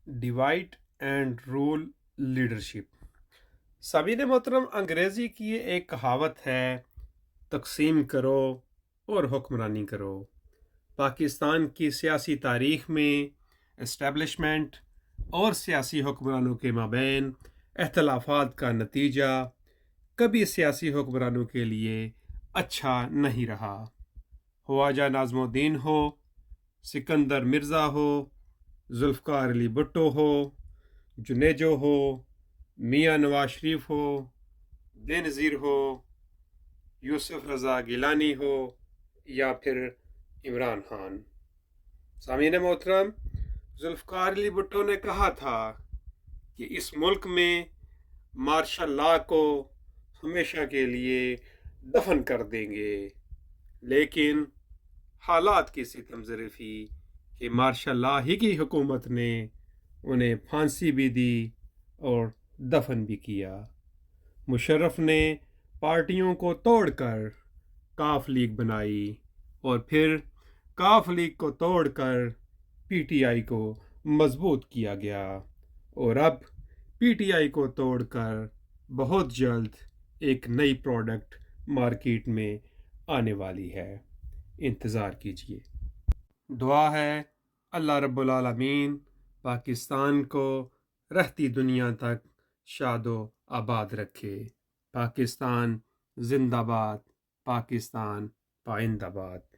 Divide and role leadership. سامعین محترم، انگریزی کی ایک کہاوت ہے، تقسیم کرو اور حکمرانی کرو۔ پاکستان کی سیاسی تاریخ میں اسٹیبلشمنٹ اور سیاسی حکمرانوں کے مابین اختلافات کا نتیجہ کبھی سیاسی حکمرانوں کے لیے اچھا نہیں رہا۔ خواجہ نظم الدین ہو، سکندر مرزا ہو، ذوالفقار علی بھٹو ہو، جنیجو ہو، میاں نواز شریف ہو، بےنظیر ہو، یوسف رضا گیلانی ہو یا پھر عمران خان۔ سامعین محترم، ذوالفقار علی بھٹو نے کہا تھا کہ اس ملک میں مارشل لا کو ہمیشہ کے لیے دفن کر دیں گے، لیکن حالات کی ستم ظریفی کہ مارشل لا ہی کی حکومت نے انہیں پھانسی بھی دی اور دفن بھی کیا۔ مشرف نے پارٹیوں کو توڑ کر کاف لیگ بنائی اور پھر کاف لیگ کو توڑ کر پی ٹی آئی کو مضبوط کیا گیا، اور اب پی ٹی آئی کو توڑ کر بہت جلد ایک نئی پروڈکٹ مارکیٹ میں آنے والی ہے، انتظار کیجیے۔ دعا ہے اللہ رب العالمین پاکستان کو رہتی دنیا تک شاد و آباد رکھے۔ پاکستان زندہ باد، پاکستان پائندہ باد۔